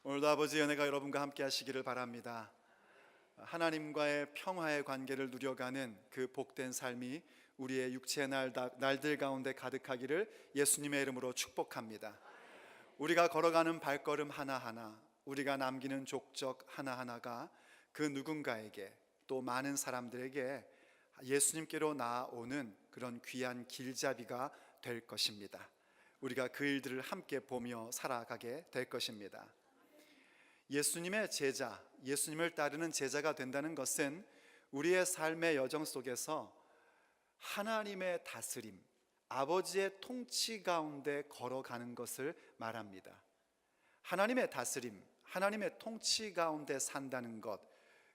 오늘도 아버지 은혜가 여러분과 함께 하시기를 바랍니다. 하나님과의 평화의 관계를 누려가는 그 복된 삶이 우리의 육체의 날들 가운데 가득하기를 예수님의 이름으로 축복합니다. 우리가 걸어가는 발걸음 하나하나, 우리가 남기는 족적 하나하나가 그 누군가에게, 또 많은 사람들에게 예수님께로 나아오는 그런 귀한 길잡이가 될 것입니다. 우리가 그 일들을 함께 보며 살아가게 될 것입니다. 예수님의 제자, 예수님을 따르는 제자가 된다는 것은 우리의 삶의 여정 속에서 하나님의 다스림, 아버지의 통치 가운데 걸어가는 것을 말합니다. 하나님의 다스림, 하나님의 통치 가운데 산다는 것,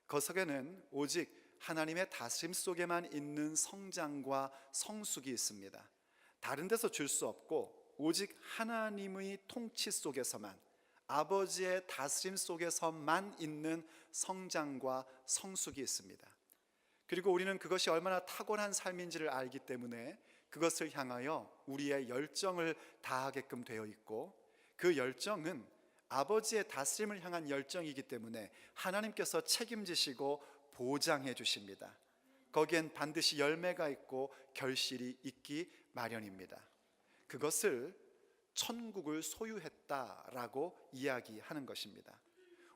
그 속에는 오직 하나님의 다스림 속에만 있는 성장과 성숙이 있습니다. 다른 데서 줄 수 없고 오직 하나님의 통치 속에서만, 아버지의 다스림 속에서만 있는 성장과 성숙이 있습니다. 그리고 우리는 그것이 얼마나 탁월한 삶인지를 알기 때문에 그것을 향하여 우리의 열정을 다하게끔 되어 있고, 그 열정은 아버지의 다스림을 향한 열정이기 때문에 하나님께서 책임지시고 보장해 주십니다. 거기엔 반드시 열매가 있고 결실이 있기 마련입니다. 그것을 천국을 소유했다라고 이야기하는 것입니다.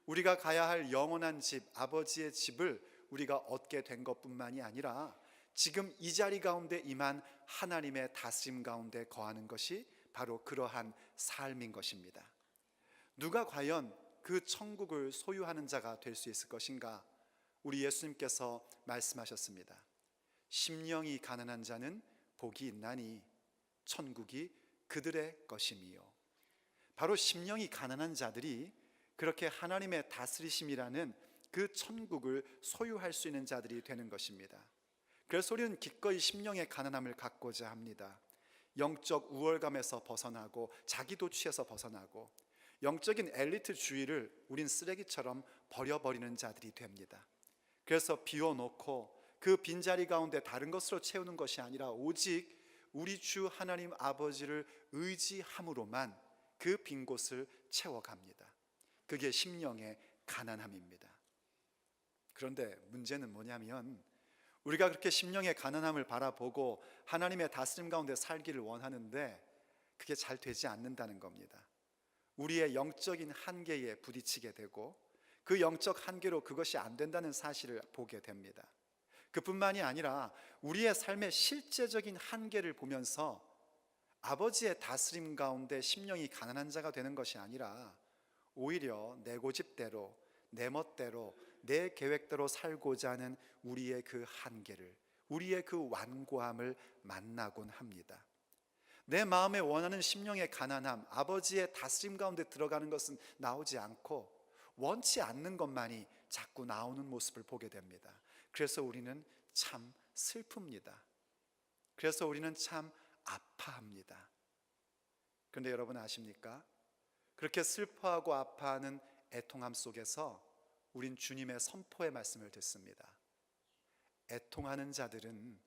우리가 가야 할 영원한 집, 아버지의 집을 우리가 얻게 된 것뿐만이 아니라 지금 이 자리 가운데 임한 하나님의 다스림 가운데 거하는 것이 바로 그러한 삶인 것입니다. 누가 과연 그 천국을 소유하는 자가 될 수 있을 것인가? 우리 예수님께서 말씀하셨습니다. 심령이 가난한 자는 복이 있나니 천국이 그들의 것임이요. 바로 심령이 가난한 자들이 그렇게 하나님의 다스리심이라는 그 천국을 소유할 수 있는 자들이 되는 것입니다. 그래서 우리는 기꺼이 심령의 가난함을 갖고자 합니다. 영적 우월감에서 벗어나고 자기도취에서 벗어나고 영적인 엘리트주의를 우린 쓰레기처럼 버려버리는 자들이 됩니다. 그래서 비워놓고 그 빈자리 가운데 다른 것으로 채우는 것이 아니라 오직 우리 주 하나님 아버지를 의지함으로만 그 빈 곳을 채워갑니다. 그게 심령의 가난함입니다. 그런데 문제는 뭐냐면, 우리가 그렇게 심령의 가난함을 바라보고 하나님의 다스림 가운데 살기를 원하는데 그게 잘 되지 않는다는 겁니다. 우리의 영적인 한계에 부딪히게 되고 그 영적 한계로 그것이 안 된다는 사실을 보게 됩니다. 그뿐만이 아니라 우리의 삶의 실제적인 한계를 보면서 아버지의 다스림 가운데 심령이 가난한 자가 되는 것이 아니라 오히려 내 고집대로, 내 멋대로, 내 계획대로 살고자 하는 우리의 그 한계를, 우리의 그 완고함을 만나곤 합니다. 내 마음에 원하는 심령의 가난함, 아버지의 다스림 가운데 들어가는 것은 나오지 않고 원치 않는 것만이 자꾸 나오는 모습을 보게 됩니다. 그래서 우리는 참 슬픕니다. 그래서 우리는 참 아파합니다. 그런데 여러분 아십니까? 그렇게 슬퍼하고 아파하는 애통함 속에서 우린 주님의 선포의 말씀을 듣습니다. 애통하는 자들은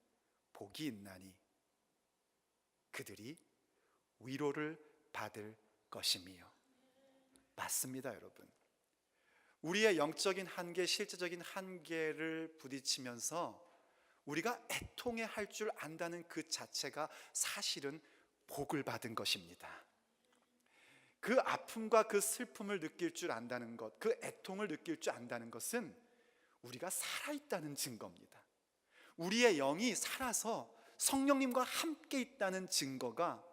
복이 있나니 그들이 위로를 받을 것임이요. 맞습니다, 여러분. 우리의 영적인 한계, 실제적인 한계를 부딪히면서 우리가 애통해 할 줄 안다는 그 자체가 사실은 복을 받은 것입니다. 그 아픔과 그 슬픔을 느낄 줄 안다는 것, 그 애통을 느낄 줄 안다는 것은 우리가 살아있다는 증거입니다. 우리의 영이 살아서 성령님과 함께 있다는 증거가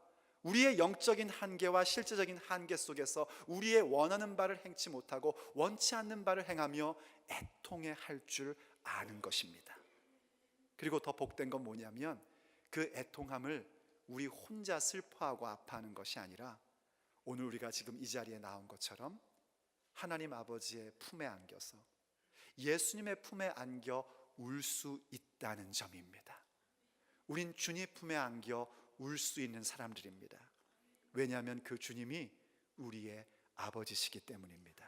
우리의 영적인 한계와 실제적인 한계 속에서 우리의 원하는 바를 행치 못하고 원치 않는 바를 행하며 애통해 할 줄 아는 것입니다. 그리고 더 복된 건 뭐냐면 그 애통함을 우리 혼자 슬퍼하고 아파하는 것이 아니라 오늘 우리가 지금 이 자리에 나온 것처럼 하나님 아버지의 품에 안겨서 예수님의 품에 안겨 울 수 있다는 점입니다. 우린 주님 품에 안겨 울 수 있는 사람들입니다. 왜냐하면 그 주님이 우리의 아버지시기 때문입니다.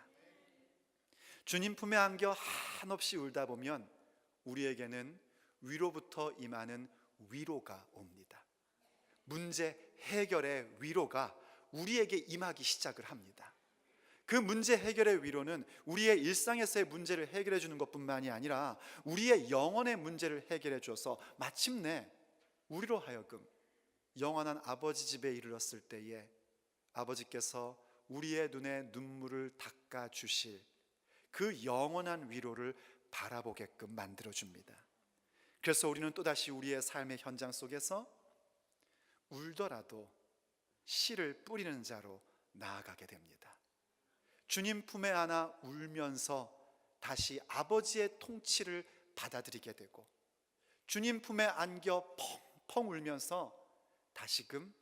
주님 품에 안겨 한없이 울다 보면 우리에게는 위로부터 임하는 위로가 옵니다. 문제 해결의 위로가 우리에게 임하기 시작을 합니다. 그 문제 해결의 위로는 우리의 일상에서의 문제를 해결해 주는 것뿐만이 아니라 우리의 영혼의 문제를 해결해 줘서 마침내 우리로 하여금 영원한 아버지 집에 이르렀을 때에 아버지께서 우리의 눈에 눈물을 닦아 주실 그 영원한 위로를 바라보게끔 만들어 줍니다. 그래서 우리는 또다시 우리의 삶의 현장 속에서 울더라도 씨를 뿌리는 자로 나아가게 됩니다. 주님 품에 안아 울면서 다시 아버지의 통치를 받아들이게 되고, 주님 품에 안겨 펑펑 울면서 다시금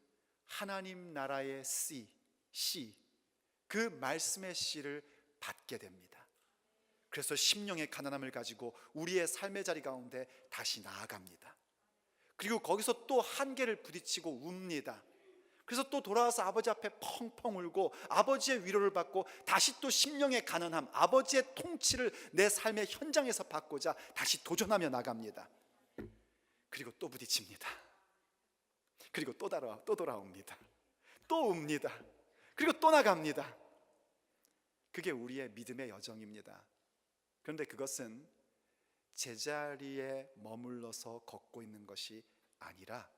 하나님 나라의 씨, 그 말씀의 씨를 받게 됩니다. 그래서 심령의 가난함을 가지고 우리의 삶의 자리 가운데 다시 나아갑니다. 그리고 거기서 또 한계를 부딪히고 웁니다. 그래서 또 돌아와서 아버지 앞에 펑펑 울고 아버지의 위로를 받고 다시 또 심령의 가난함, 아버지의 통치를 내 삶의 현장에서 받고자 다시 도전하며 나갑니다. 그리고 또 부딪힙니다. 그리고 또 돌아옵니다. 또 웁니다. 그리고 또 나갑니다. 그게 우리의 믿음의 여정입니다. 그런데 그것은 제자리에 머물러서 걷고 있는 것이 아니라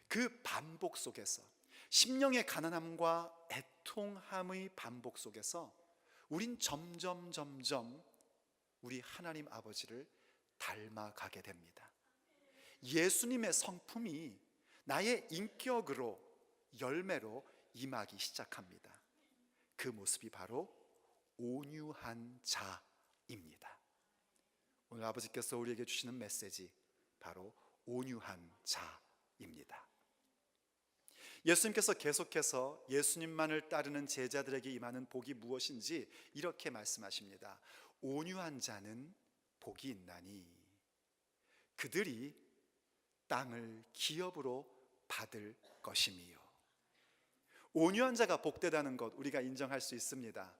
그 반복 속에서, 심령의 가난함과 애통함의 반복 속에서 우린 점점 우리 하나님 아버지를 닮아가게 됩니다. 예수님의 성품이 나의 인격으로, 열매로 임하기 시작합니다. 그 모습이 바로 온유한 자입니다. 오늘 아버지께서 우리에게 주시는 메시지, 바로 온유한 자입니다. 예수님께서 계속해서 예수님만을 따르는 제자들에게 임하는 복이 무엇인지 이렇게 말씀하십니다. 온유한 자는 복이 있나니 그들이 땅을 기업으로 받을 것임이요. 온유한 자가 복되다는 것 우리가 인정할 수 있습니다.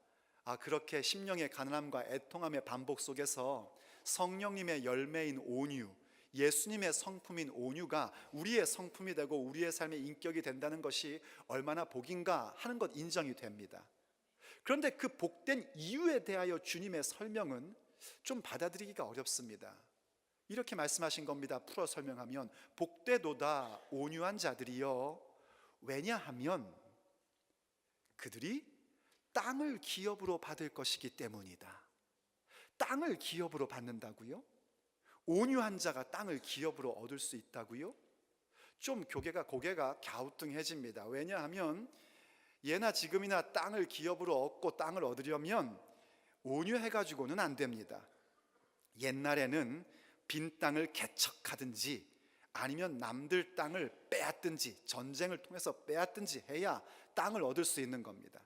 그렇게 심령의 가난함과 애통함의 반복 속에서 성령님의 열매인 온유, 예수님의 성품인 온유가 우리의 성품이 되고 우리의 삶의 인격이 된다는 것이 얼마나 복인가 하는 것 인정이 됩니다. 그런데 그 복된 이유에 대하여 주님의 설명은 좀 받아들이기가 어렵습니다. 이렇게 말씀하신 겁니다. 풀어 설명하면 복되도다 온유한 자들이여, 왜냐하면 그들이 땅을 기업으로 받을 것이기 때문이다. 땅을 기업으로 받는다고요? 온유한 자가 땅을 기업으로 얻을 수 있다고요? 좀 고개가 갸우뚱해집니다. 왜냐하면 예나 지금이나 땅을 기업으로 얻고 땅을 얻으려면 온유해가지고는 안 됩니다. 옛날에는 빈 땅을 개척하든지 아니면 남들 땅을 빼앗든지 전쟁을 통해서 빼앗든지 해야 땅을 얻을 수 있는 겁니다.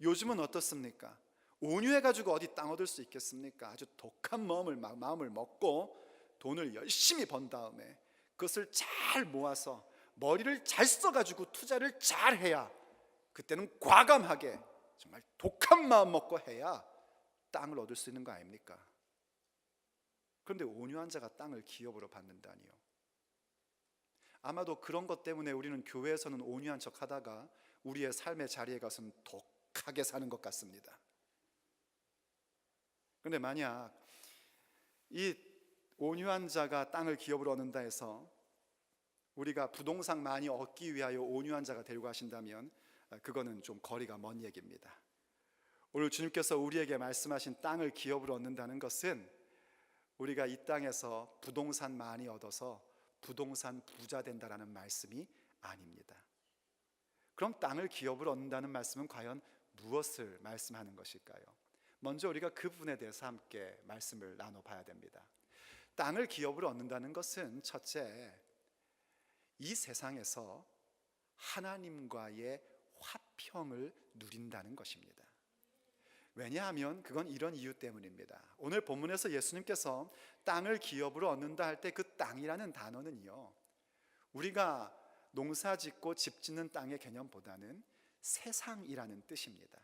요즘은 어떻습니까? 온유해가지고 어디 땅 얻을 수 있겠습니까? 아주 독한 마음을 먹고 돈을 열심히 번 다음에 그것을 잘 모아서 머리를 잘 써가지고 투자를 잘 해야, 그때는 과감하게 정말 독한 마음 먹고 해야 땅을 얻을 수 있는 거 아닙니까? 그런데 온유한 자가 땅을 기업으로 받는다니요. 아마도 그런 것 때문에 우리는 교회에서는 온유한 척 하다가 우리의 삶의 자리에 가서는 독하게 사는 것 같습니다. 그런데 만약 이 온유한 자가 땅을 기업으로 얻는다 해서 우리가 부동산 많이 얻기 위하여 온유한 자가 되려고 하신다면 그거는 좀 거리가 먼 얘기입니다. 오늘 주님께서 우리에게 말씀하신 땅을 기업으로 얻는다는 것은 우리가 이 땅에서 부동산 많이 얻어서 부동산 부자 된다라는 말씀이 아닙니다. 그럼 땅을 기업으로 얻는다는 말씀은 과연 무엇을 말씀하는 것일까요? 먼저 우리가 그 부분에 대해서 함께 말씀을 나눠봐야 됩니다. 땅을 기업으로 얻는다는 것은 첫째, 이 세상에서 하나님과의 화평을 누린다는 것입니다. 왜냐하면 그건 이런 이유 때문입니다. 오늘 본문에서 예수님께서 땅을 기업으로 얻는다 할 때 그 땅이라는 단어는요, 우리가 농사 짓고 집 짓는 땅의 개념보다는 세상이라는 뜻입니다.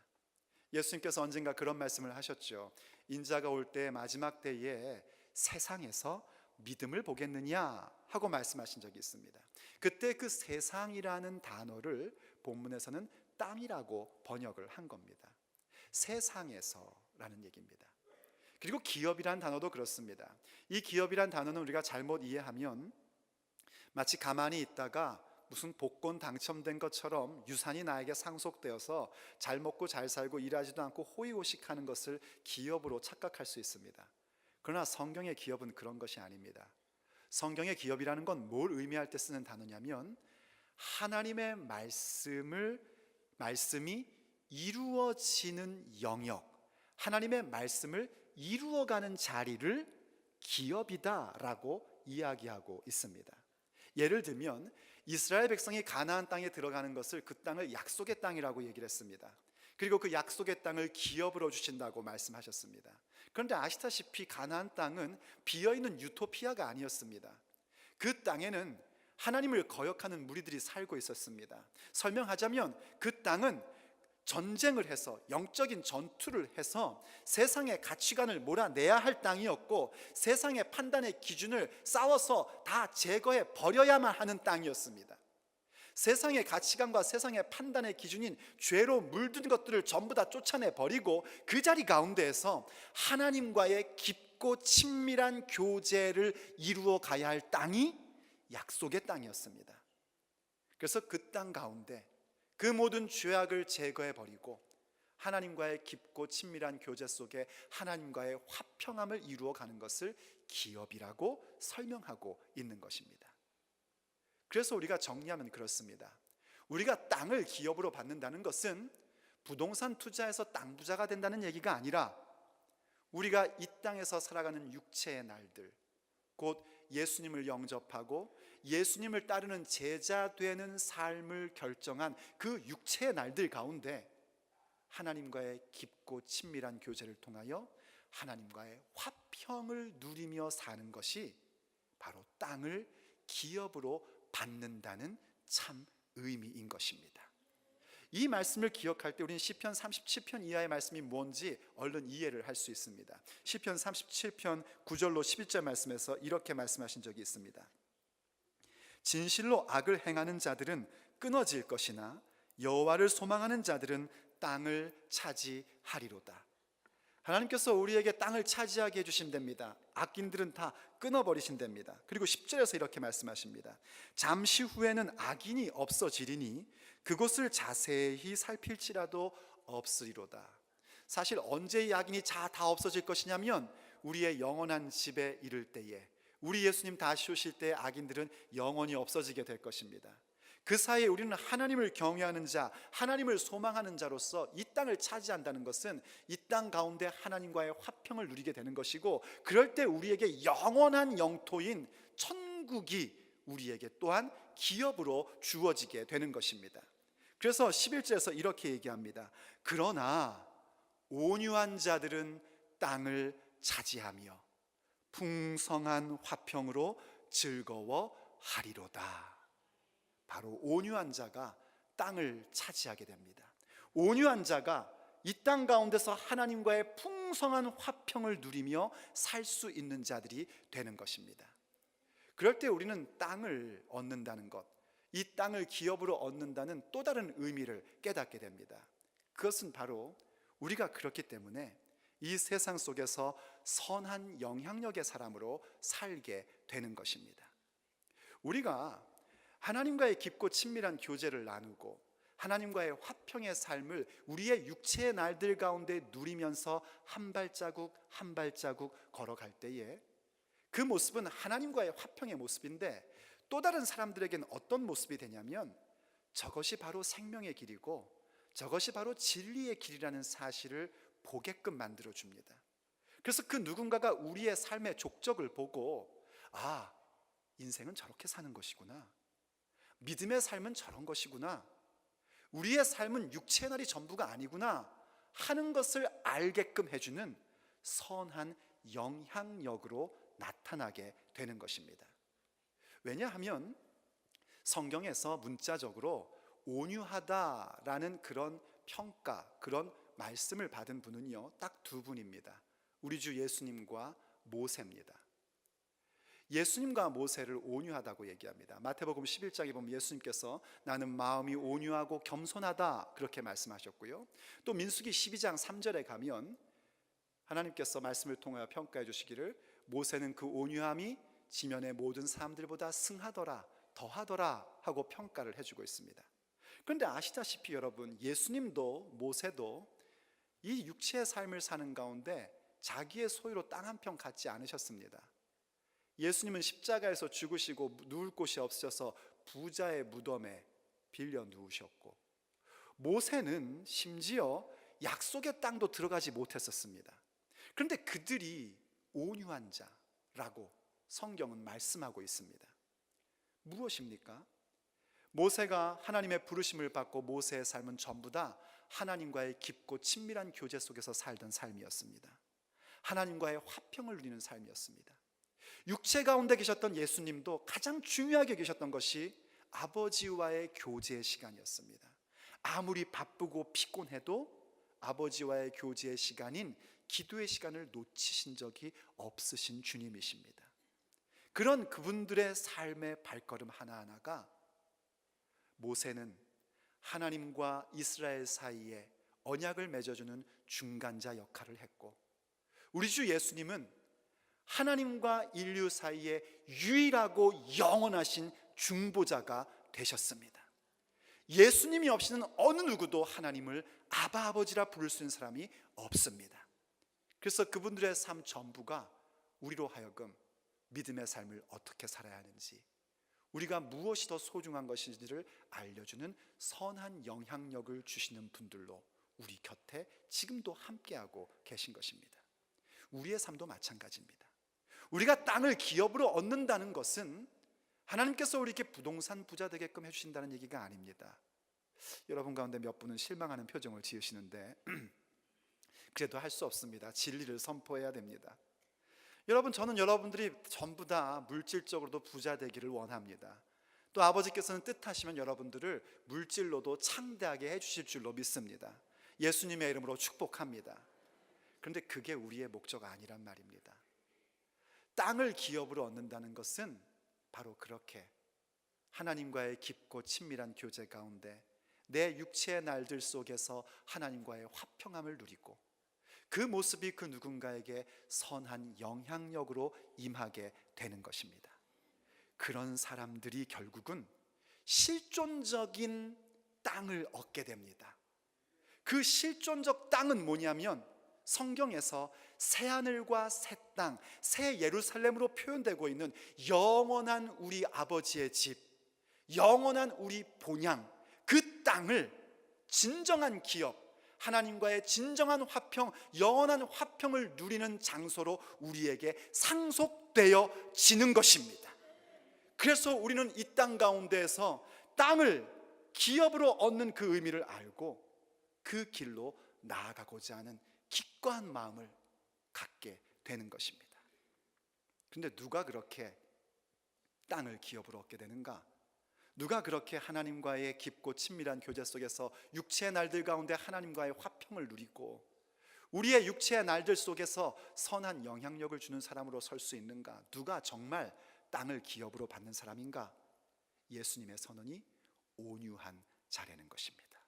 예수님께서 언젠가 그런 말씀을 하셨죠. 인자가 올 때 마지막 때에 세상에서 믿음을 보겠느냐 하고 말씀하신 적이 있습니다. 그때 그 세상이라는 단어를 본문에서는 땅이라고 번역을 한 겁니다. 세상에서라는 얘기입니다. 그리고 기업이란 단어도 그렇습니다. 이 기업이란 단어는 우리가 잘못 이해하면 마치 가만히 있다가 무슨 복권 당첨된 것처럼 유산이 나에게 상속되어서 잘 먹고 잘 살고 일하지도 않고 호의호식하는 것을 기업으로 착각할 수 있습니다. 그러나 성경의 기업은 그런 것이 아닙니다. 성경의 기업이라는 건 뭘 의미할 때 쓰는 단어냐면 하나님의 말씀이 이루어지는 영역, 하나님의 말씀을 이루어가는 자리를 기업이다라고 이야기하고 있습니다. 예를 들면 이스라엘 백성이 가나안 땅에 들어가는 것을 그 땅을 약속의 땅이라고 얘기를 했습니다. 그리고 그 약속의 땅을 기업으로 주신다고 말씀하셨습니다. 그런데 아시다시피 가나안 땅은 비어있는 유토피아가 아니었습니다. 그 땅에는 하나님을 거역하는 무리들이 살고 있었습니다. 설명하자면 그 땅은 전쟁을 해서 영적인 전투를 해서 세상의 가치관을 몰아내야 할 땅이었고 세상의 판단의 기준을 싸워서 다 제거해 버려야만 하는 땅이었습니다. 세상의 가치관과 세상의 판단의 기준인 죄로 물든 것들을 전부 다 쫓아내 버리고 그 자리 가운데에서 하나님과의 깊고 친밀한 교제를 이루어 가야 할 땅이 약속의 땅이었습니다. 그래서 그 땅 가운데 그 모든 죄악을 제거해 버리고 하나님과의 깊고 친밀한 교제 속에 하나님과의 화평함을 이루어 가는 것을 기업이라고 설명하고 있는 것입니다. 그래서 우리가 정리하면 그렇습니다. 우리가 땅을 기업으로 받는다는 것은 부동산 투자해서 땅 부자가 된다는 얘기가 아니라 우리가 이 땅에서 살아가는 육체의 날들, 곧 예수님을 영접하고 예수님을 따르는 제자 되는 삶을 결정한 그 육체의 날들 가운데 하나님과의 깊고 친밀한 교제를 통하여 하나님과의 화평을 누리며 사는 것이 바로 땅을 기업으로 받는다는 참 의미인 것입니다. 이 말씀을 기억할 때 우리는 시편 37편 이하의 말씀이 뭔지 얼른 이해를 할 수 있습니다. 시편 37편 9절로 11절 말씀에서 이렇게 말씀하신 적이 있습니다. 진실로 악을 행하는 자들은 끊어질 것이나 여호와를 소망하는 자들은 땅을 차지하리로다. 하나님께서 우리에게 땅을 차지하게 해주신답니다. 악인들은 다 끊어버리신답니다. 그리고 10절에서 이렇게 말씀하십니다. 잠시 후에는 악인이 없어지리니 그곳을 자세히 살필지라도 없으리로다. 사실 언제 이 악인이 다 없어질 것이냐면 우리의 영원한 집에 이를 때에, 우리 예수님 다시 오실 때 악인들은 영원히 없어지게 될 것입니다. 그 사이에 우리는 하나님을 경외하는 자, 하나님을 소망하는 자로서 이 땅을 차지한다는 것은 이 땅 가운데 하나님과의 화평을 누리게 되는 것이고, 그럴 때 우리에게 영원한 영토인 천국이 우리에게 또한 기업으로 주어지게 되는 것입니다. 그래서 11절에서 이렇게 얘기합니다. 그러나 온유한 자들은 땅을 차지하며 풍성한 화평으로 즐거워하리로다. 바로 온유한 자가 땅을 차지하게 됩니다. 온유한 자가 이 땅 가운데서 하나님과의 풍성한 화평을 누리며 살 수 있는 자들이 되는 것입니다. 그럴 때 우리는 땅을 얻는다는 것, 이 땅을 기업으로 얻는다는 또 다른 의미를 깨닫게 됩니다. 그것은 바로 우리가 그렇기 때문에 이 세상 속에서 선한 영향력의 사람으로 살게 되는 것입니다. 우리가 하나님과의 깊고 친밀한 교제를 나누고 하나님과의 화평의 삶을 우리의 육체의 날들 가운데 누리면서 한 발자국 한 발자국 걸어갈 때에 그 모습은 하나님과의 화평의 모습인데, 또 다른 사람들에게는 어떤 모습이 되냐면 저것이 바로 생명의 길이고 저것이 바로 진리의 길이라는 사실을 보게끔 만들어줍니다. 그래서 그 누군가가 우리의 삶의 족적을 보고, 아, 인생은 저렇게 사는 것이구나, 믿음의 삶은 저런 것이구나, 우리의 삶은 육체의 날이 전부가 아니구나 하는 것을 알게끔 해주는 선한 영향력으로 나타나게 되는 것입니다. 왜냐하면 성경에서 문자적으로 온유하다라는 그런 평가, 그런 말씀을 받은 분은요, 딱 두 분입니다. 우리 주 예수님과 모세입니다. 예수님과 모세를 온유하다고 얘기합니다. 마태복음 11장에 보면 예수님께서 나는 마음이 온유하고 겸손하다 그렇게 말씀하셨고요. 또 민수기 12장 3절에 가면 하나님께서 말씀을 통하여 평가해 주시기를 모세는 그 온유함이 지면의 모든 사람들보다 승하더라 더하더라 하고 평가를 해주고 있습니다. 그런데 아시다시피 여러분, 예수님도 모세도 이 육체의 삶을 사는 가운데 자기의 소유로 땅 한 평 갖지 않으셨습니다. 예수님은 십자가에서 죽으시고 누울 곳이 없어서 부자의 무덤에 빌려 누우셨고, 모세는 심지어 약속의 땅도 들어가지 못했었습니다. 그런데 그들이 온유한 자라고 성경은 말씀하고 있습니다. 무엇입니까? 모세가 하나님의 부르심을 받고 모세의 삶은 전부 다 하나님과의 깊고 친밀한 교제 속에서 살던 삶이었습니다. 하나님과의 화평을 누리는 삶이었습니다. 육체 가운데 계셨던 예수님도 가장 중요하게 계셨던 것이 아버지와의 교제의 시간이었습니다. 아무리 바쁘고 피곤해도 아버지와의 교제의 시간인 기도의 시간을 놓치신 적이 없으신 주님이십니다. 그런 그분들의 삶의 발걸음 하나하나가 모세는 하나님과 이스라엘 사이에 언약을 맺어주는 중간자 역할을 했고, 우리 주 예수님은 하나님과 인류 사이에 유일하고 영원하신 중보자가 되셨습니다. 예수님이 없이는 어느 누구도 하나님을 아바 아버지라 부를 수 있는 사람이 없습니다. 그래서 그분들의 삶 전부가 우리로 하여금 믿음의 삶을 어떻게 살아야 하는지, 우리가 무엇이 더 소중한 것인지를 알려주는 선한 영향력을 주시는 분들로 우리 곁에 지금도 함께하고 계신 것입니다. 우리의 삶도 마찬가지입니다. 우리가 땅을 기업으로 얻는다는 것은 하나님께서 우리에게 부동산 부자 되게끔 해주신다는 얘기가 아닙니다. 여러분 가운데 몇 분은 실망하는 표정을 지으시는데 그래도 할 수 없습니다. 진리를 선포해야 됩니다. 여러분, 저는 여러분들이 전부 다 물질적으로도 부자 되기를 원합니다. 또 아버지께서는 뜻하시면 여러분들을 물질로도 창대하게 해주실 줄로 믿습니다. 예수님의 이름으로 축복합니다. 그런데 그게 우리의 목적 아니란 말입니다. 땅을 기업으로 얻는다는 것은 바로 그렇게 하나님과의 깊고 친밀한 교제 가운데 내 육체의 날들 속에서 하나님과의 화평함을 누리고, 그 모습이 그 누군가에게 선한 영향력으로 임하게 되는 것입니다. 그런 사람들이 결국은 실존적인 땅을 얻게 됩니다. 그 실존적 땅은 뭐냐면 성경에서 새하늘과 새 땅, 새 예루살렘으로 표현되고 있는 영원한 우리 아버지의 집, 영원한 우리 본향, 그 땅을 진정한 기업, 하나님과의 진정한 화평, 영원한 화평을 누리는 장소로 우리에게 상속되어지는 것입니다. 그래서 우리는 이 땅 가운데에서 땅을 기업으로 얻는 그 의미를 알고 그 길로 나아가고자 하는 기꺼한 마음을 갖게 되는 것입니다. 그런데 누가 그렇게 땅을 기업으로 얻게 되는가? 누가 그렇게 하나님과의 깊고 친밀한 교제 속에서 육체의 날들 가운데 하나님과의 화평을 누리고 우리의 육체의 날들 속에서 선한 영향력을 주는 사람으로 설 수 있는가? 누가 정말 땅을 기업으로 받는 사람인가? 예수님의 선언이 온유한 자라는 것입니다.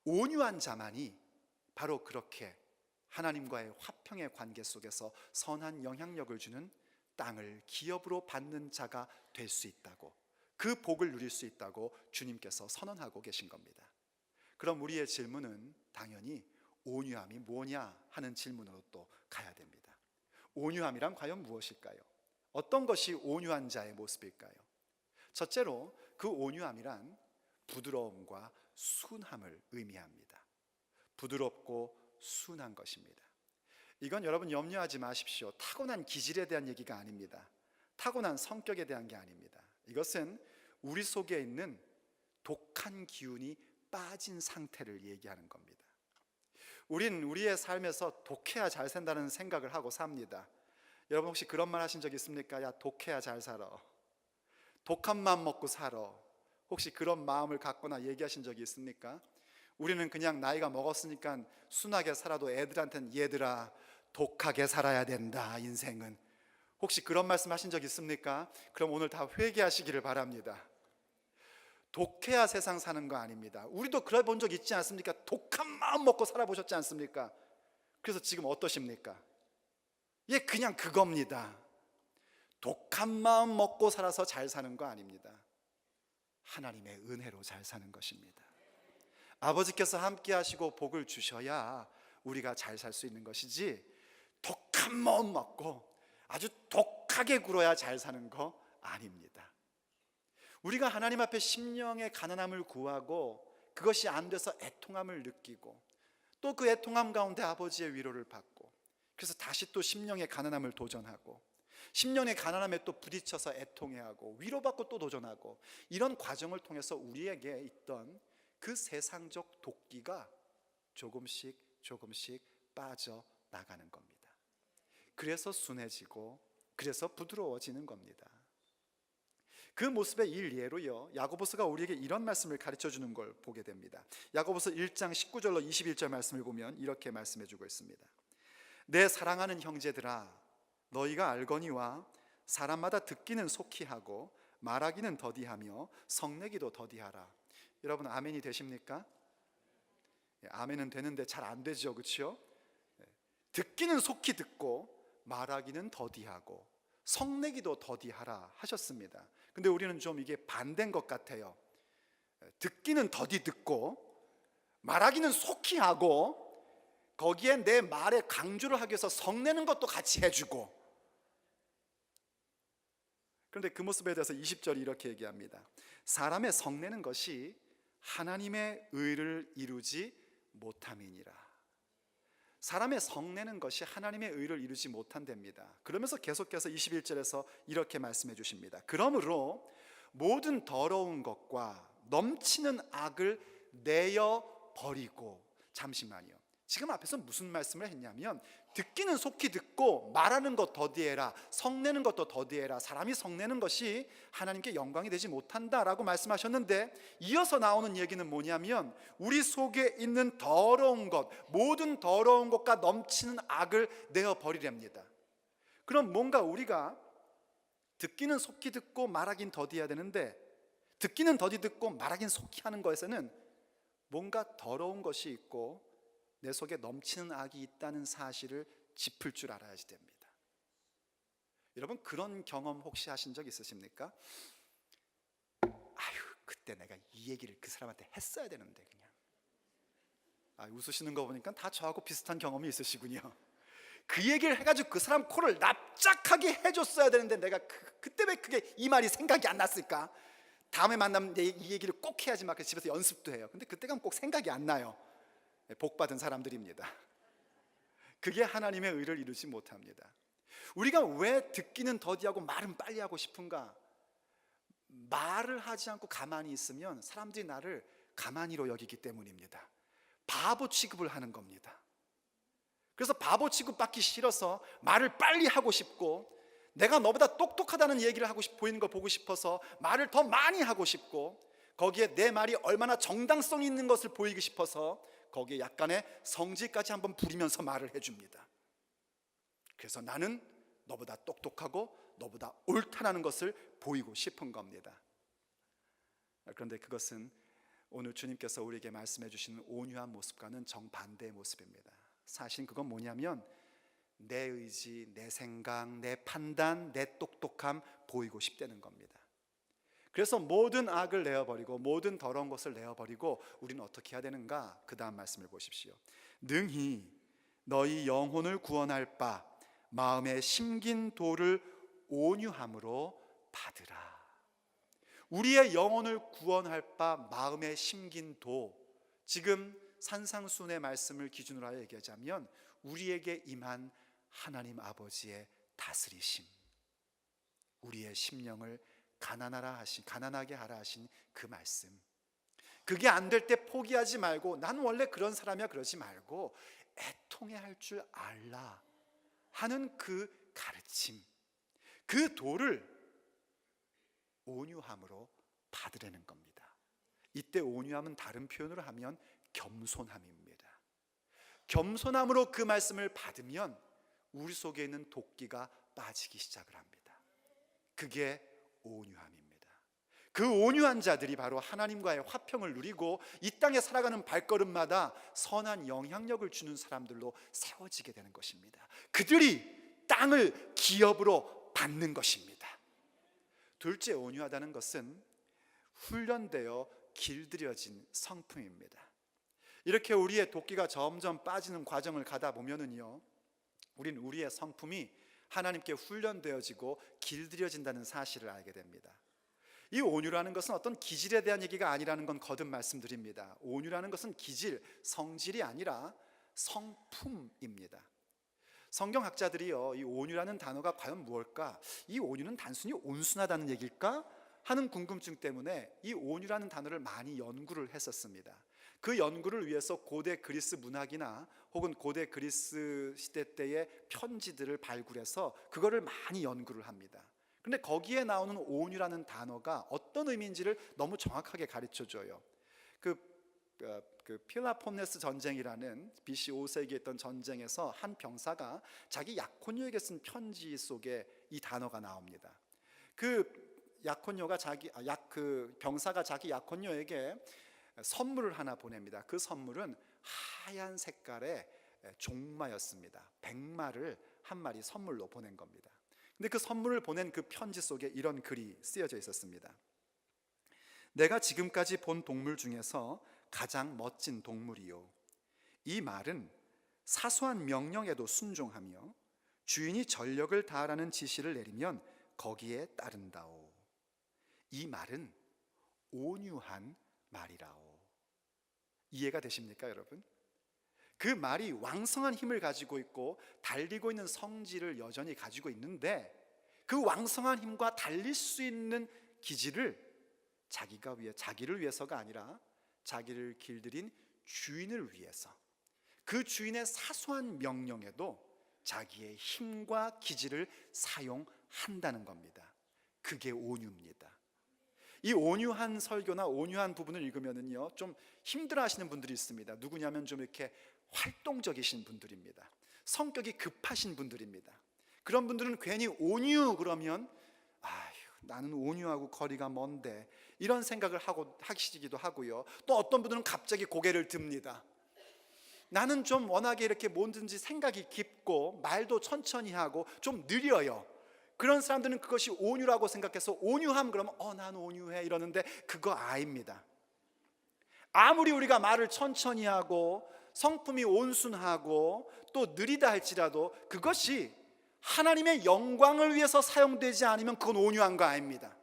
온유한 자만이 바로 그렇게 하나님과의 화평의 관계 속에서 선한 영향력을 주는 땅을 기업으로 받는 자가 될 수 있다고, 그 복을 누릴 수 있다고 주님께서 선언하고 계신 겁니다. 그럼 우리의 질문은 당연히 온유함이 뭐냐 하는 질문으로 또 가야 됩니다. 온유함이란 과연 무엇일까요? 어떤 것이 온유한 자의 모습일까요? 첫째로 그 온유함이란 부드러움과 순함을 의미합니다. 부드럽고 순한 것입니다. 이건 여러분 염려하지 마십시오. 타고난 기질에 대한 얘기가 아닙니다. 타고난 성격에 대한 게 아닙니다. 이것은 우리 속에 있는 독한 기운이 빠진 상태를 얘기하는 겁니다. 우린 우리의 삶에서 독해야 잘 산다는 생각을 하고 삽니다. 여러분 혹시 그런 말 하신 적 있습니까? 야, 독해야 잘 살아. 독한 맘 먹고 살아. 혹시 그런 마음을 갖거나 얘기하신 적이 있습니까? 우리는 그냥 나이가 먹었으니까 순하게 살아도 애들한테는 얘들아 독하게 살아야 된다 인생은. 혹시 그런 말씀 하신 적 있습니까? 그럼 오늘 다 회개하시기를 바랍니다. 독해야 세상 사는 거 아닙니다. 우리도 그래 본 적 있지 않습니까? 독한 마음 먹고 살아보셨지 않습니까? 그래서 지금 어떠십니까? 예, 그냥 그겁니다. 독한 마음 먹고 살아서 잘 사는 거 아닙니다. 하나님의 은혜로 잘 사는 것입니다. 아버지께서 함께 하시고 복을 주셔야 우리가 잘 살 수 있는 것이지, 독한 마음 먹고 아주 독하게 굴어야 잘 사는 거 아닙니다. 우리가 하나님 앞에 심령의 가난함을 구하고 그것이 안 돼서 애통함을 느끼고 또 그 애통함 가운데 아버지의 위로를 받고, 그래서 다시 또 심령의 가난함을 도전하고, 심령의 가난함에 또 부딪혀서 애통해하고 위로받고 또 도전하고, 이런 과정을 통해서 우리에게 있던 그 세상적 도끼가 조금씩 빠져나가는 겁니다. 그래서 순해지고 그래서 부드러워지는 겁니다. 그 모습의 일례로요, 야고보서가 우리에게 이런 말씀을 가르쳐 주는 걸 보게 됩니다. 야고보서 1장 19절로 21절 말씀을 보면 이렇게 말씀해 주고 있습니다. 내 사랑하는 형제들아, 너희가 알거니와 사람마다 듣기는 속히 하고 말하기는 더디하며 성내기도 더디하라. 여러분 아멘이 되십니까? 아멘은 되는데 잘 안 되죠, 그렇죠? 듣기는 속히 듣고 말하기는 더디하고 성내기도 더디하라 하셨습니다. 근데 우리는 좀 이게 반대인 것 같아요. 듣기는 더디 듣고 말하기는 속히 하고 거기에 내 말에 강조를 하기 위해서 성내는 것도 같이 해주고. 그런데 그 모습에 대해서 20절이 이렇게 얘기합니다. 사람의 성내는 것이 하나님의 의를 이루지 못함이니라. 사람의 성내는 것이 하나님의 의를 이루지 못한답니다. 그러면서 계속해서 21절에서 이렇게 말씀해 주십니다. 그러므로 모든 더러운 것과 넘치는 악을 내어 버리고. 잠시만요. 지금 앞에서 무슨 말씀을 했냐면, 듣기는 속히 듣고 말하는 것 더디해라, 성내는 것도 더디해라. 사람이 성내는 것이 하나님께 영광이 되지 못한다라고 말씀하셨는데, 이어서 나오는 얘기는 뭐냐면 우리 속에 있는 더러운 것, 모든 더러운 것과 넘치는 악을 내어버리랍니다. 그럼 뭔가 우리가 듣기는 속히 듣고 말하긴 더디해야 되는데, 듣기는 더디 듣고 말하긴 속히 하는 것에서는 뭔가 더러운 것이 있고 내 속에 넘치는 악이 있다는 사실을 짚을 줄 알아야지 됩니다. 여러분 그런 경험 혹시 하신 적 있으십니까? 아유, 그때 내가 이 얘기를 그 사람한테 했어야 되는데 그냥. 웃으시는 거 보니까 다 저하고 비슷한 경험이 있으시군요. 그 얘기를 해가지고 그 사람 코를 납작하게 해줬어야 되는데 내가 그때 왜 그게 이 말이 생각이 안 났을까? 다음에 만나면 이 얘기를 꼭 해야지 막 집에서 연습도 해요. 근데 그때 가면 꼭 생각이 안 나요. 복받은 사람들입니다. 그게 하나님의 의를 이루지 못합니다. 우리가 왜 듣기는 더디하고 말은 빨리 하고 싶은가? 말을 하지 않고 가만히 있으면 사람들이 나를 가만히로 여기기 때문입니다. 바보 취급을 하는 겁니다. 그래서 바보 취급받기 싫어서 말을 빨리 하고 싶고, 내가 너보다 똑똑하다는 얘기를 하고 보이는 걸 보고 싶어서 말을 더 많이 하고 싶고, 거기에 내 말이 얼마나 정당성이 있는 것을 보이고 싶어서 거기에 약간의 성질까지 한번 부리면서 말을 해줍니다. 그래서 나는 너보다 똑똑하고 너보다 옳다는 것을 보이고 싶은 겁니다. 그런데 그것은 오늘 주님께서 우리에게 말씀해 주시는 온유한 모습과는 정반대의 모습입니다. 사실 그건 뭐냐면 내 의지, 내 생각, 내 판단, 내 똑똑함 보이고 싶다는 겁니다. 그래서 모든 악을 내어버리고 모든 더러운 것을 내어버리고 우리는 어떻게 해야 되는가? 그 다음 말씀을 보십시오. 능히 너희 영혼을 구원할 바 마음에 심긴 도를 온유함으로 받으라. 우리의 영혼을 구원할 바 마음에 심긴 도, 지금 산상순의 말씀을 기준으로 하여 얘기하자면 우리에게 임한 하나님 아버지의 다스리심, 우리의 심령을 가난하게 하라 하신 그 말씀, 그게 안 될 때 포기하지 말고 난 원래 그런 사람이야 그러지 말고 애통해 할 줄 알라 하는 그 가르침, 그 도를 온유함으로 받으려는 겁니다. 이때 온유함은 다른 표현으로 하면 겸손함입니다. 겸손함으로 그 말씀을 받으면 우리 속에 있는 도끼가 빠지기 시작을 합니다. 그게 온유함입니다. 그 온유한 자들이 바로 하나님과의 화평을 누리고 이 땅에 살아가는 발걸음마다 선한 영향력을 주는 사람들로 세워지게 되는 것입니다. 그들이 땅을 기업으로 받는 것입니다. 둘째, 온유하다는 것은 훈련되어 길들여진 성품입니다. 이렇게 우리의 도끼가 점점 빠지는 과정을 가다 보면은요, 우린 우리의 성품이 하나님께 훈련되어지고 길들여진다는 사실을 알게 됩니다. 이 온유라는 것은 어떤 기질에 대한 얘기가 아니라는 건 거듭 말씀드립니다. 온유라는 것은 기질, 성질이 아니라 성품입니다. 성경학자들이요, 이 온유라는 단어가 과연 무엇일까? 이 온유는 단순히 온순하다는 얘기일까? 하는 궁금증 때문에 이 온유라는 단어를 많이 연구를 했었습니다. 그 연구를 위해서 고대 그리스 문학이나 혹은 고대 그리스 시대 때의 편지들을 발굴해서 그거를 많이 연구를 합니다. 근데 거기에 나오는 온유라는 단어가 어떤 의미인지를 너무 정확하게 가르쳐줘요. 그 필라폰네스 전쟁이라는 BC 5세기에 있던 전쟁에서 한 병사가 자기 약혼녀에게 쓴 편지 속에 이 단어가 나옵니다. 그 병사가 자기 약혼녀에게 선물을 하나 보냅니다. 그 선물은 하얀 색깔의 종마였습니다. 백마를 한 마리 선물로 보낸 겁니다. 근데 그 선물을 보낸 그 편지 속에 이런 글이 쓰여져 있었습니다. 내가 지금까지 본 동물 중에서 가장 멋진 동물이요. 이 말은 사소한 명령에도 순종하며 주인이 전력을 다하라는 지시를 내리면 거기에 따른다오. 이 말은 온유한 말이라오. 이해가 되십니까, 여러분? 그 말이 왕성한 힘을 가지고 있고 달리고 있는 성질을 여전히 가지고 있는데, 그 왕성한 힘과 달릴 수 있는 기질을 자기를 위해서가 아니라 자기를 길들인 주인을 위해서, 그 주인의 사소한 명령에도 자기의 힘과 기질을 사용한다는 겁니다. 그게 온유입니다. 이 온유한 설교나 온유한 부분을 읽으면은요, 좀 힘들어하시는 분들이 있습니다. 누구냐면 좀 이렇게 활동적이신 분들입니다. 성격이 급하신 분들입니다. 그런 분들은 괜히 온유 그러면 나는 온유하고 거리가 먼데 이런 생각을 하시기도 하고요. 또 어떤 분들은 갑자기 고개를 듭니다. 나는 좀 워낙에 이렇게 뭐든지 생각이 깊고 말도 천천히 하고 좀 느려요. 그런 사람들은 그것이 온유라고 생각해서 온유함 그러면 난 온유해 이러는데 그거 아닙니다. 아무리 우리가 말을 천천히 하고 성품이 온순하고 또 느리다 할지라도 그것이 하나님의 영광을 위해서 사용되지 않으면 그건 온유한 거 아닙니다.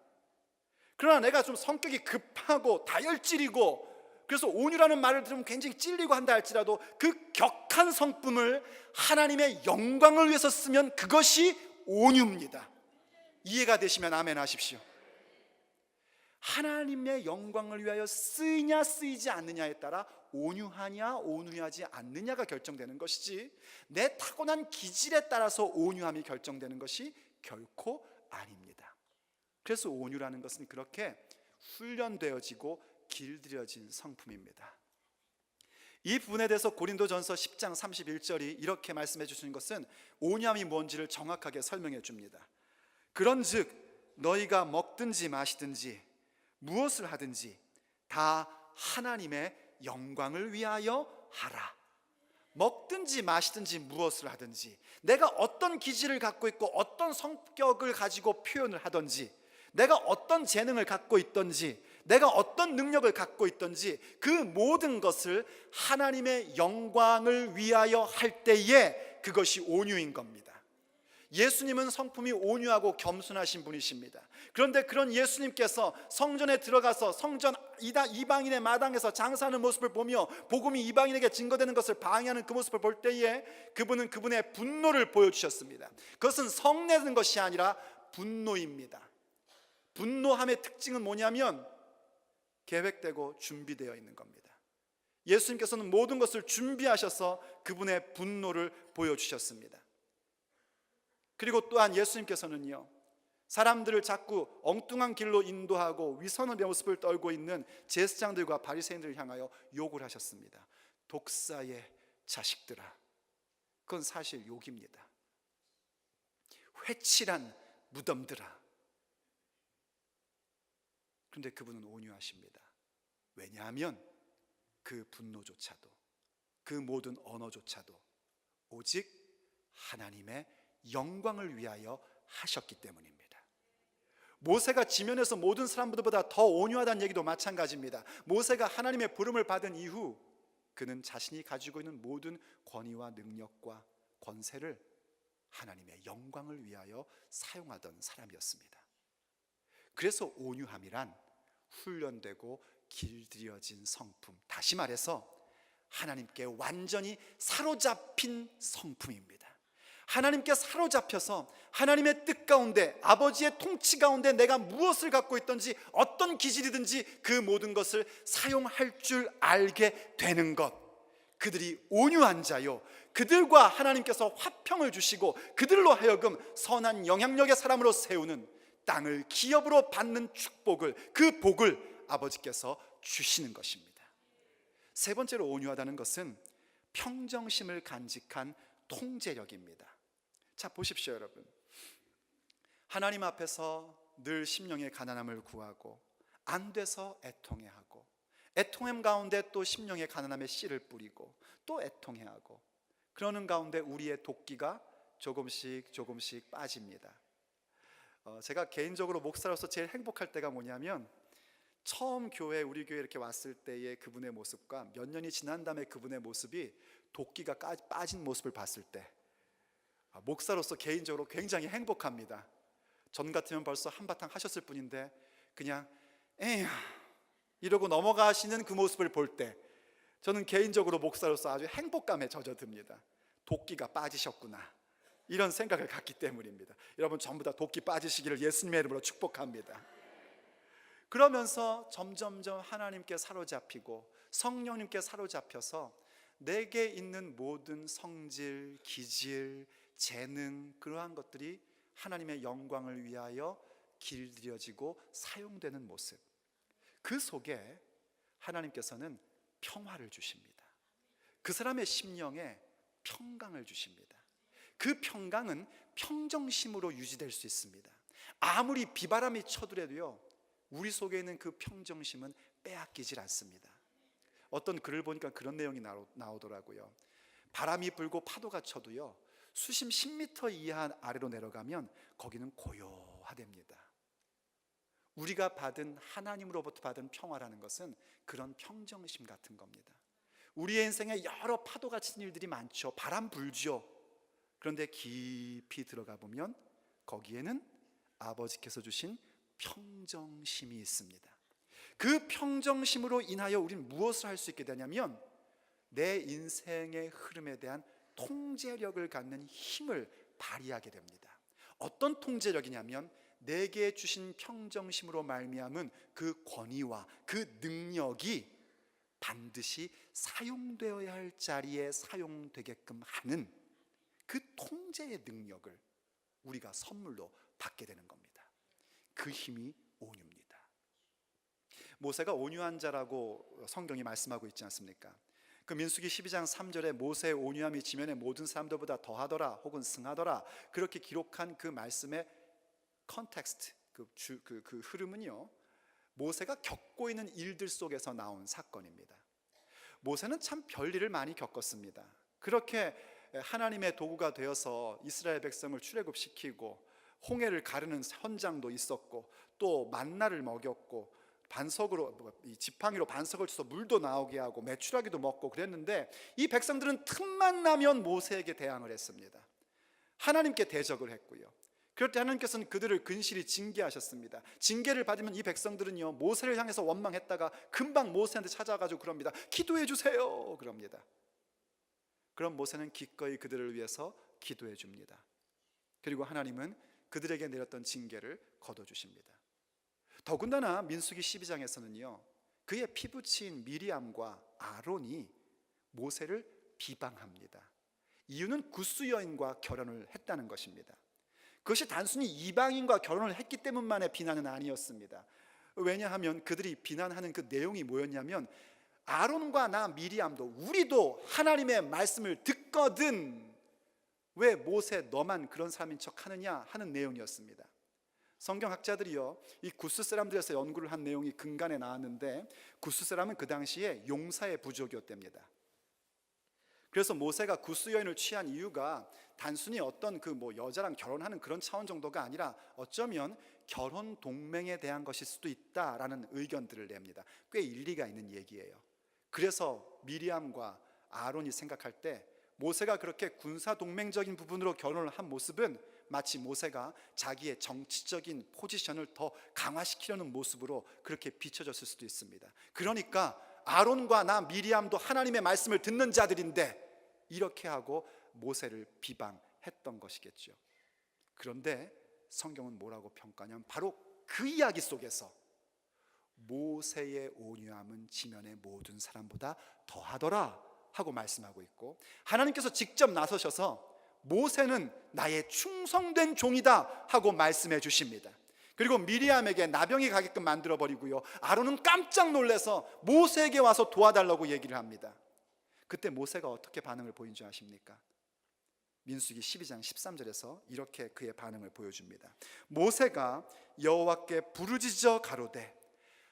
그러나 내가 좀 성격이 급하고 다혈질이고 그래서 온유라는 말을 들으면 굉장히 찔리고 한다 할지라도 그 격한 성품을 하나님의 영광을 위해서 쓰면 그것이 온유입니다. 이해가 되시면 아멘 하십시오. 하나님의 영광을 위하여 쓰이냐 쓰이지 않느냐에 따라 온유하냐 온유하지 않느냐가 결정되는 것이지, 내 타고난 기질에 따라서 온유함이 결정되는 것이 결코 아닙니다. 그래서 온유라는 것은 그렇게 훈련되어지고 길들여진 성품입니다. 이 부분에 대해서 고린도전서 10장 31절이 이렇게 말씀해 주시는 것은 온유함이 뭔지를 정확하게 설명해 줍니다. 그런즉 너희가 먹든지 마시든지 무엇을 하든지 다 하나님의 영광을 위하여 하라. 먹든지 마시든지 무엇을 하든지, 내가 어떤 기질을 갖고 있고 어떤 성격을 가지고 표현을 하든지, 내가 어떤 재능을 갖고 있든지, 내가 어떤 능력을 갖고 있든지 그 모든 것을 하나님의 영광을 위하여 할 때에 그것이 온유인 겁니다. 예수님은 성품이 온유하고 겸손하신 분이십니다. 그런데 그런 예수님께서 성전에 들어가서 성전 이방인의 마당에서 장사하는 모습을 보며 복음이 이방인에게 증거되는 것을 방해하는 그 모습을 볼 때에 그분은 그분의 분노를 보여주셨습니다. 그것은 성내는 것이 아니라 분노입니다. 분노함의 특징은 뭐냐면 계획되고 준비되어 있는 겁니다. 예수님께서는 모든 것을 준비하셔서 그분의 분노를 보여주셨습니다. 그리고 또한 예수님께서는요, 사람들을 자꾸 엉뚱한 길로 인도하고 위선의 모습을 떨고 있는 제사장들과 바리새인들을 향하여 욕을 하셨습니다. 독사의 자식들아. 그건 사실 욕입니다. 회칠한 무덤들아. 그런데 그분은 온유하십니다. 왜냐하면 그 분노조차도, 그 모든 언어조차도 오직 하나님의 영광을 위하여 하셨기 때문입니다. 모세가 지면에서 모든 사람들보다 더 온유하다는 얘기도 마찬가지입니다. 모세가 하나님의 부름을 받은 이후 그는 자신이 가지고 있는 모든 권위와 능력과 권세를 하나님의 영광을 위하여 사용하던 사람이었습니다. 그래서 온유함이란 훈련되고 길들여진 성품, 다시 말해서 하나님께 완전히 사로잡힌 성품입니다. 하나님께 사로잡혀서 하나님의 뜻 가운데, 아버지의 통치 가운데 내가 무엇을 갖고 있든지 어떤 기질이든지 그 모든 것을 사용할 줄 알게 되는 것. 그들이 온유한 자요, 그들과 하나님께서 화평을 주시고 그들로 하여금 선한 영향력의 사람으로 세우는, 땅을 기업으로 받는 축복을, 그 복을 아버지께서 주시는 것입니다. 세 번째로 온유하다는 것은 평정심을 간직한 통제력입니다. 자, 보십시오 여러분. 하나님 앞에서 늘 심령의 가난함을 구하고 안 돼서 애통해하고, 애통함 가운데 또 심령의 가난함에 씨를 뿌리고 또 애통해하고, 그러는 가운데 우리의 도끼가 조금씩 빠집니다. 제가 개인적으로 목사로서 제일 행복할 때가 뭐냐면, 처음 우리 교회 이렇게 왔을 때의 그분의 모습과 몇 년이 지난 다음에 그분의 모습이 도끼가 빠진 모습을 봤을 때 목사로서 개인적으로 굉장히 행복합니다. 전 같으면 벌써 한바탕 하셨을 뿐인데 그냥 에휴 이러고 넘어가시는 그 모습을 볼 때 저는 개인적으로 목사로서 아주 행복감에 젖어듭니다. 도끼가 빠지셨구나, 이런 생각을 갖기 때문입니다. 여러분 전부 다 도끼 빠지시기를 예수님의 이름으로 축복합니다. 그러면서 점점점 하나님께 사로잡히고 성령님께 사로잡혀서 내게 있는 모든 성질, 기질, 재능, 그러한 것들이 하나님의 영광을 위하여 길들여지고 사용되는 모습, 그 속에 하나님께서는 평화를 주십니다. 그 사람의 심령에 평강을 주십니다. 그 평강은 평정심으로 유지될 수 있습니다. 아무리 비바람이 쳐들어도요, 우리 속에 있는 그 평정심은 빼앗기질 않습니다. 어떤 글을 보니까 그런 내용이 나오더라고요. 바람이 불고 파도가 쳐도요, 수심 10m 이하 아래로 내려가면 거기는 고요하답니다. 우리가 받은, 하나님으로부터 받은 평화라는 것은 그런 평정심 같은 겁니다. 우리의 인생에 여러 파도가 치는 일들이 많죠. 바람 불죠. 그런데 깊이 들어가 보면 거기에는 아버지께서 주신 평정심이 있습니다. 그 평정심으로 인하여 우리는 무엇을 할 수 있게 되냐면 내 인생의 흐름에 대한 통제력을 갖는 힘을 발휘하게 됩니다. 어떤 통제력이냐면 내게 주신 평정심으로 말미암은 그 권위와 그 능력이 반드시 사용되어야 할 자리에 사용되게끔 하는 그 통제의 능력을 우리가 선물로 받게 되는 겁니다. 그 힘이 온유입니다. 모세가 온유한 자라고 성경이 말씀하고 있지 않습니까? 그 민수기 12장 3절에 모세의 온유함이 지면의 모든 사람들보다 더하더라 혹은 승하더라, 그렇게 기록한 그 말씀의 컨텍스트, 그 흐름은요, 모세가 겪고 있는 일들 속에서 나온 사건입니다. 모세는 참 별일을 많이 겪었습니다. 그렇게 하나님의 도구가 되어서 이스라엘 백성을 출애굽시키고 홍해를 가르는 현장도 있었고, 또 만나를 먹였고, 반석으로, 지팡이로 반석을 쳐서 물도 나오게 하고 메추라기도 먹고 그랬는데, 이 백성들은 틈만 나면 모세에게 대항을 했습니다. 하나님께 대적을 했고요. 그럴 때 하나님께서는 그들을 근실히 징계하셨습니다. 징계를 받으면 이 백성들은요, 모세를 향해서 원망했다가 금방 모세한테 찾아가지고 그럽니다. 기도해 주세요 그럽니다. 그럼 모세는 기꺼이 그들을 위해서 기도해 줍니다. 그리고 하나님은 그들에게 내렸던 징계를 거둬주십니다. 더군다나 민수기 12장에서는요, 그의 피부치인 미리암과 아론이 모세를 비방합니다. 이유는 구스 여인과 결혼을 했다는 것입니다. 그것이 단순히 이방인과 결혼을 했기 때문만의 비난은 아니었습니다. 왜냐하면 그들이 비난하는 그 내용이 뭐였냐면, 아론과 나 미리암도 우리도 하나님의 말씀을 듣거든 왜 모세 너만 그런 사람인 척 하느냐 하는 내용이었습니다. 성경학자들이요, 이 구스 사람들에서 연구를 한 내용이 근간에 나왔는데, 구스 사람은 그 당시에 용사의 부족이었답니다. 그래서 모세가 구스 여인을 취한 이유가 단순히 어떤 여자랑 결혼하는 그런 차원 정도가 아니라 어쩌면 결혼 동맹에 대한 것일 수도 있다라는 의견들을 냅니다. 꽤 일리가 있는 얘기예요. 그래서 미리암과 아론이 생각할 때 모세가 그렇게 군사 동맹적인 부분으로 결혼을 한 모습은 마치 모세가 자기의 정치적인 포지션을 더 강화시키려는 모습으로 그렇게 비춰졌을 수도 있습니다. 그러니까 아론과 나 미리암도 하나님의 말씀을 듣는 자들인데 이렇게 하고 모세를 비방했던 것이겠죠. 그런데 성경은 뭐라고 평가하냐면 바로 그 이야기 속에서 모세의 온유함은 지면의 모든 사람보다 더하더라 하고 말씀하고 있고, 하나님께서 직접 나서셔서 모세는 나의 충성된 종이다 하고 말씀해 주십니다. 그리고 미리암에게 나병이 가게끔 만들어 버리고요, 아론은 깜짝 놀라서 모세에게 와서 도와달라고 얘기를 합니다. 그때 모세가 어떻게 반응을 보인 줄 아십니까? 민수기 12장 13절에서 이렇게 그의 반응을 보여줍니다. 모세가 여호와께 부르짖어 가로되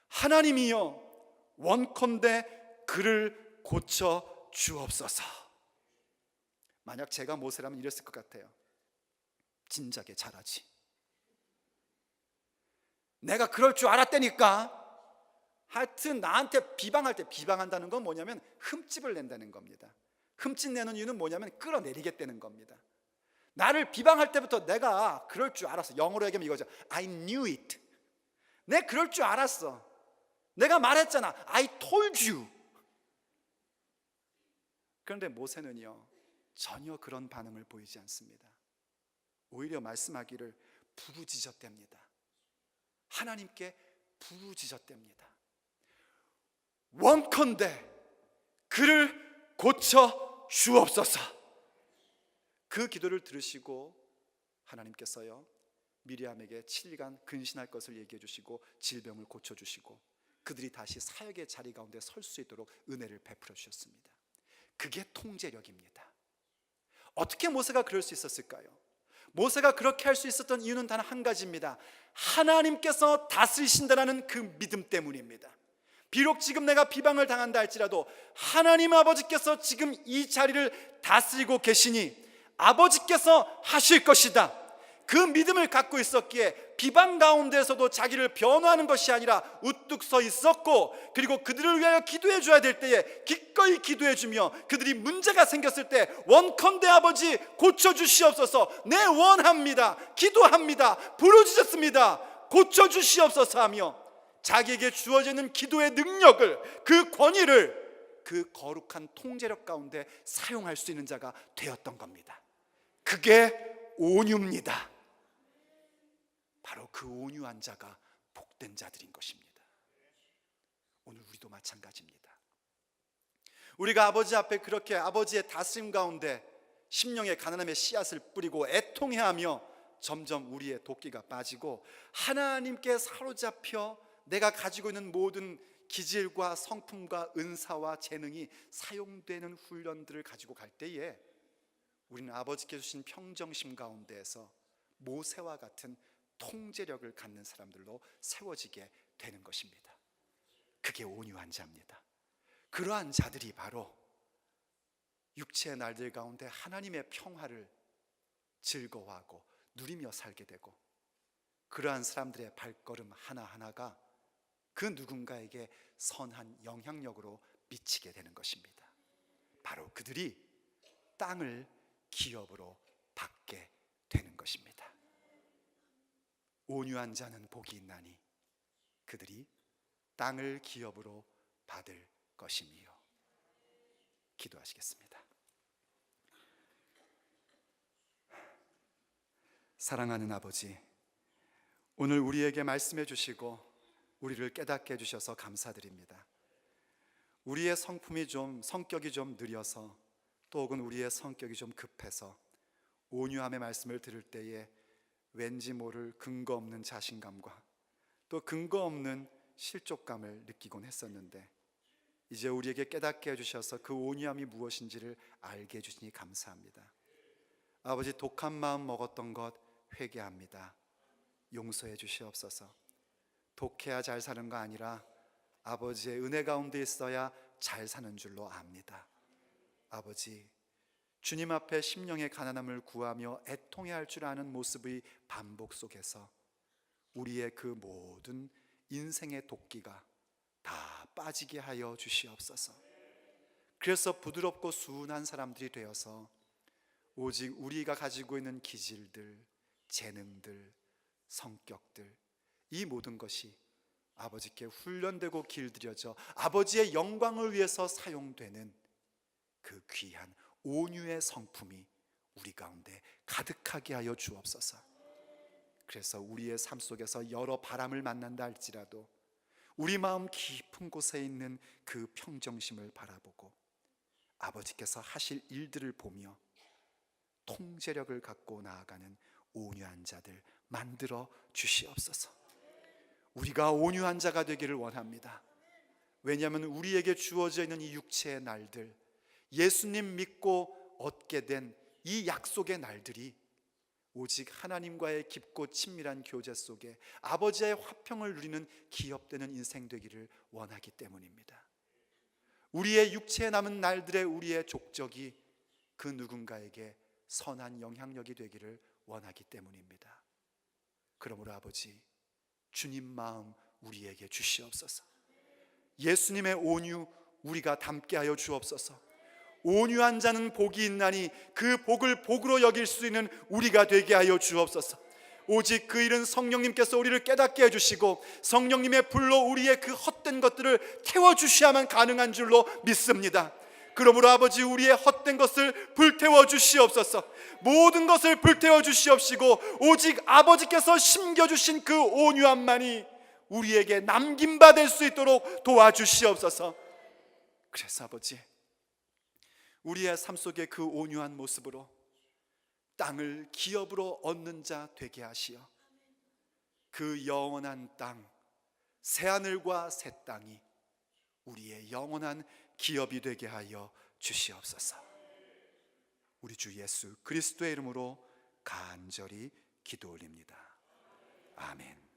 하나님이여 원컨대 그를 고쳐 주옵소서. 만약 제가 모세라면 이랬을 것 같아요. 진작에 잘하지. 내가 그럴 줄 알았다니까. 하여튼 나한테 비방할 때, 비방한다는 건 뭐냐면 흠집을 낸다는 겁니다. 흠집 내는 이유는 뭐냐면 끌어내리겠다는 겁니다. 나를 비방할 때부터 내가 그럴 줄 알았어. 영어로 얘기하면 이거죠. I knew it. 내가 그럴 줄 알았어. 내가 말했잖아. I told you. 그런데 모세는요, 전혀 그런 반응을 보이지 않습니다. 오히려 말씀하기를 부르짖었답니다. 하나님께 부르짖었답니다. 원컨대 그를 고쳐 주옵소서. 그 기도를 들으시고 하나님께서요, 미리암에게 7일간 근신할 것을 얘기해 주시고 질병을 고쳐 주시고 그들이 다시 사역의 자리 가운데 설 수 있도록 은혜를 베풀어 주셨습니다. 그게 통제력입니다. 어떻게 모세가 그럴 수 있었을까요? 모세가 그렇게 할 수 있었던 이유는 단 한 가지입니다. 하나님께서 다스리신다는 그 믿음 때문입니다. 비록 지금 내가 비방을 당한다 할지라도 하나님 아버지께서 지금 이 자리를 다스리고 계시니 아버지께서 하실 것이다. 그 믿음을 갖고 있었기에 비방 가운데서도 자기를 변호하는 것이 아니라 우뚝 서 있었고, 그리고 그들을 위하여 기도해 줘야 될 때에 기꺼이 기도해 주며, 그들이 문제가 생겼을 때 원컨대 아버지 고쳐주시옵소서, 내 원합니다, 기도합니다, 부르짖었습니다, 고쳐주시옵소서 하며 자기에게 주어지는 기도의 능력을, 그 권위를 그 거룩한 통제력 가운데 사용할 수 있는 자가 되었던 겁니다. 그게 온유입니다. 바로 그 온유한 자가 복된 자들인 것입니다. 오늘 우리도 마찬가지입니다. 우리가 아버지 앞에 그렇게 아버지의 다스림 가운데 심령의 가난함의 씨앗을 뿌리고 애통해하며 점점 우리의 도끼가 빠지고 하나님께 사로잡혀 내가 가지고 있는 모든 기질과 성품과 은사와 재능이 사용되는 훈련들을 가지고 갈 때에 우리는 아버지께서 주신 평정심 가운데에서 모세와 같은 통제력을 갖는 사람들로 세워지게 되는 것입니다. 그게 온유한 자입니다. 그러한 자들이 바로 육체의 날들 가운데 하나님의 평화를 즐거워하고 누리며 살게 되고, 그러한 사람들의 발걸음 하나하나가 그 누군가에게 선한 영향력으로 미치게 되는 것입니다. 바로 그들이 땅을 기업으로 받게 되는 것입니다. 온유한 자는 복이 있나니 그들이 땅을 기업으로 받을 것이니요. 기도하시겠습니다. 사랑하는 아버지, 오늘 우리에게 말씀해 주시고 우리를 깨닫게 해주셔서 감사드립니다. 우리의 성격이 좀 느려서, 또 혹은 우리의 성격이 좀 급해서 온유함의 말씀을 들을 때에 왠지 모를 근거 없는 자신감과 또 근거 없는 실족감을 느끼곤 했었는데, 이제 우리에게 깨닫게 해주셔서 그 온유함이 무엇인지를 알게 해주시니 감사합니다. 아버지, 독한 마음 먹었던 것 회개합니다. 용서해 주시옵소서. 독해야 잘 사는 거 아니라 아버지의 은혜 가운데 있어야 잘 사는 줄로 압니다. 아버지, 주님 앞에 심령의 가난함을 구하며 애통해야 할 줄 아는 모습의 반복 속에서 우리의 그 모든 인생의 도끼가 다 빠지게 하여 주시옵소서. 그래서 부드럽고 순한 사람들이 되어서 오직 우리가 가지고 있는 기질들, 재능들, 성격들, 이 모든 것이 아버지께 훈련되고 길들여져 아버지의 영광을 위해서 사용되는 그 귀한 온유의 성품이 우리 가운데 가득하게 하여 주옵소서. 그래서 우리의 삶 속에서 여러 바람을 만난다 할지라도 우리 마음 깊은 곳에 있는 그 평정심을 바라보고 아버지께서 하실 일들을 보며 통제력을 갖고 나아가는 온유한 자들 만들어 주시옵소서. 우리가 온유한 자가 되기를 원합니다. 왜냐하면 우리에게 주어져 있는 이 육체의 날들, 예수님 믿고 얻게 된 이 약속의 날들이 오직 하나님과의 깊고 친밀한 교제 속에 아버지의 화평을 누리는 기업되는 인생 되기를 원하기 때문입니다. 우리의 육체에 남은 날들의 우리의 족적이 그 누군가에게 선한 영향력이 되기를 원하기 때문입니다. 그러므로 아버지, 주님 마음 우리에게 주시옵소서. 예수님의 온유 우리가 담게 하여 주옵소서. 온유한 자는 복이 있나니 그 복을 복으로 여길 수 있는 우리가 되게 하여 주옵소서. 오직 그 일은 성령님께서 우리를 깨닫게 해주시고 성령님의 불로 우리의 그 헛된 것들을 태워주셔야만 가능한 줄로 믿습니다. 그러므로 아버지, 우리의 헛된 것을 불태워 주시옵소서. 모든 것을 불태워 주시옵시고 오직 아버지께서 심겨주신 그 온유함만이 우리에게 남김받을 수 있도록 도와주시옵소서. 그래서 아버지, 우리의 삶 속의 그 온유한 모습으로 땅을 기업으로 얻는 자 되게 하시어 그 영원한 땅, 새하늘과 새 땅이 우리의 영원한 기업이 되게 하여 주시옵소서. 우리 주 예수 그리스도의 이름으로 간절히 기도 올립니다. 아멘.